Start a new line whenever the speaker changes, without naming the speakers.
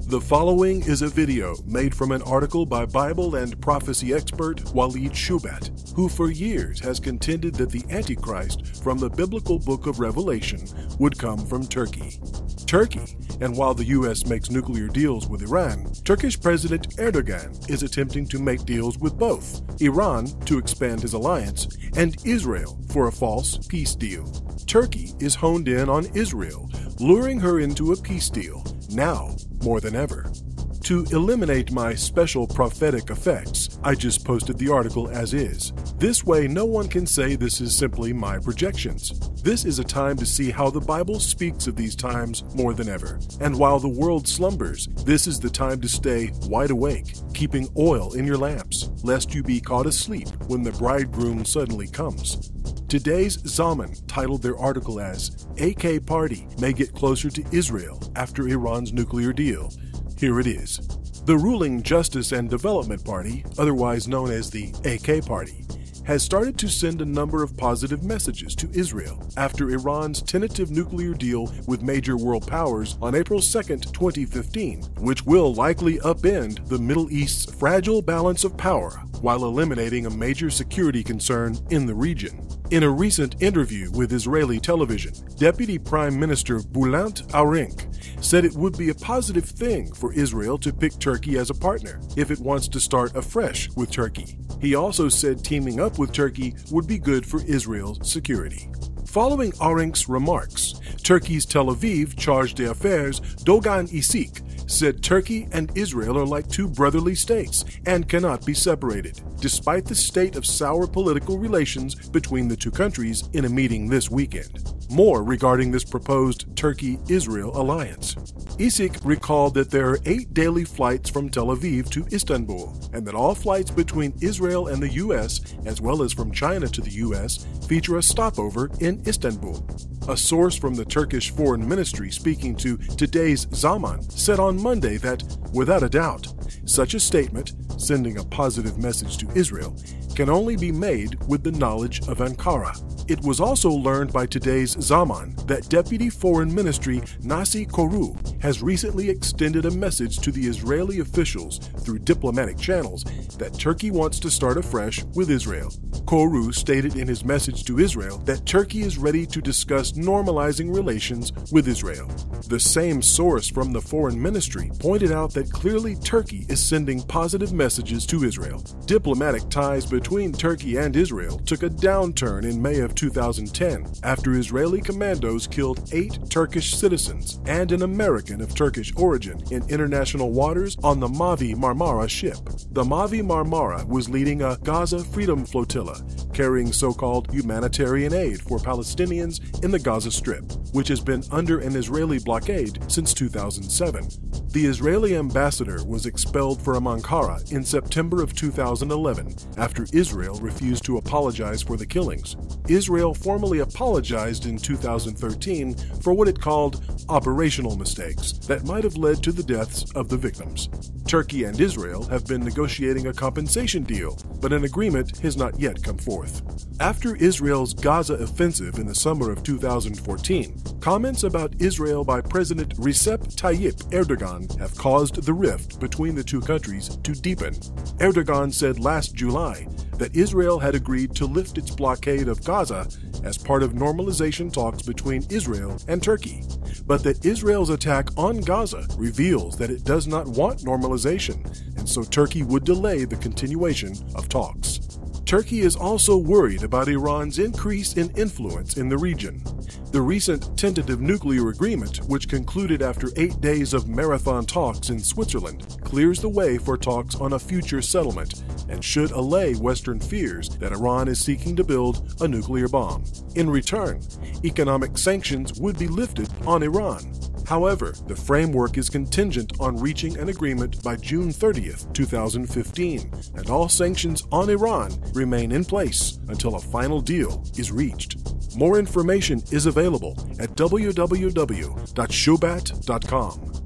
The following is a video made from an article by Bible and prophecy expert Walid Shoebat, who for years has contended that the Antichrist from the biblical book of Revelation would come from Turkey. And while the U.S. makes nuclear deals with Iran, Turkish President Erdogan is attempting to make deals with both Iran to expand his alliance and Israel for a false peace deal. Turkey is honed in on Israel, luring her into a peace deal, now more than ever. To eliminate my special prophetic effects, I just posted the article as is. This way, no one can say this is simply my projections. This is a time to see how the Bible speaks of these times more than ever. And while the world slumbers, this is the time to stay wide awake, keeping oil in your lamps, lest you be caught asleep when the Bridegroom suddenly comes. Today's Zaman titled their article as AK Party May Get Closer to Israel After Iran's Nuclear Deal. Here it is. The ruling Justice and Development Party, otherwise known as the AK Party, has started to send a number of positive messages to Israel after Iran's tentative nuclear deal with major world powers on April 2, 2015, which will likely upend the Middle East's fragile balance of power while eliminating a major security concern in the region. In a recent interview with Israeli television, Deputy Prime Minister Bülent Arınç said it would be a positive thing for Israel to pick Turkey as a partner if it wants to start afresh with Turkey. He also said teaming up with Turkey would be good for Israel's security. Following Arınç's remarks, Turkey's Tel Aviv charge d'affaires Doğan İşık said Turkey and Israel are like two brotherly states and cannot be separated, despite the state of sour political relations between the two countries in a meeting this weekend. More regarding this proposed Turkey-Israel alliance. İşık recalled that there are 8 daily flights from Tel Aviv to Istanbul, and that all flights between Israel and the U.S., as well as from China to the U.S., feature a stopover in Istanbul. A source from the Turkish Foreign Ministry speaking to today's Zaman said on Monday that, without a doubt, such a statement, sending a positive message to Israel, can only be made with the knowledge of Ankara. It was also learned by today's Zaman that Deputy Foreign Ministry Nasi Koru has recently extended a message to the Israeli officials through diplomatic channels that Turkey wants to start afresh with Israel. Koru stated in his message to Israel that Turkey is ready to discuss normalizing relations with Israel. The same source from the Foreign Ministry pointed out that clearly Turkey is sending positive messages to Israel. Diplomatic ties between Turkey and Israel took a downturn in May of 2010 after Israeli commandos killed 8 Turkish citizens and an American of Turkish origin in international waters on the Mavi Marmara ship. The Mavi Marmara was leading a Gaza Freedom Flotilla, carrying so-called humanitarian aid for Palestinians in the Gaza Strip, which has been under an Israeli blockade since 2007. The Israeli ambassador was expelled from Ankara in September of 2011 after Israel refused to apologize for the killings. Israel formally apologized in 2013 for what it called operational mistakes that might have led to the deaths of the victims. Turkey and Israel have been negotiating a compensation deal, but an agreement has not yet come forth. After Israel's Gaza offensive in the summer of 2014, comments about Israel by President Recep Tayyip Erdogan have caused the rift between the two countries to deepen. Erdogan said last July that Israel had agreed to lift its blockade of Gaza as part of normalization talks between Israel and Turkey, but that Israel's attack on Gaza reveals that it does not want normalization, and so Turkey would delay the continuation of talks. Turkey is also worried about Iran's increase in influence in the region. The recent tentative nuclear agreement, which concluded after 8 days of marathon talks in Switzerland, clears the way for talks on a future settlement and should allay Western fears that Iran is seeking to build a nuclear bomb. In return, economic sanctions would be lifted on Iran. However, the framework is contingent on reaching an agreement by June 30, 2015, and all sanctions on Iran remain in place until a final deal is reached. More information is available at www.shoebat.com.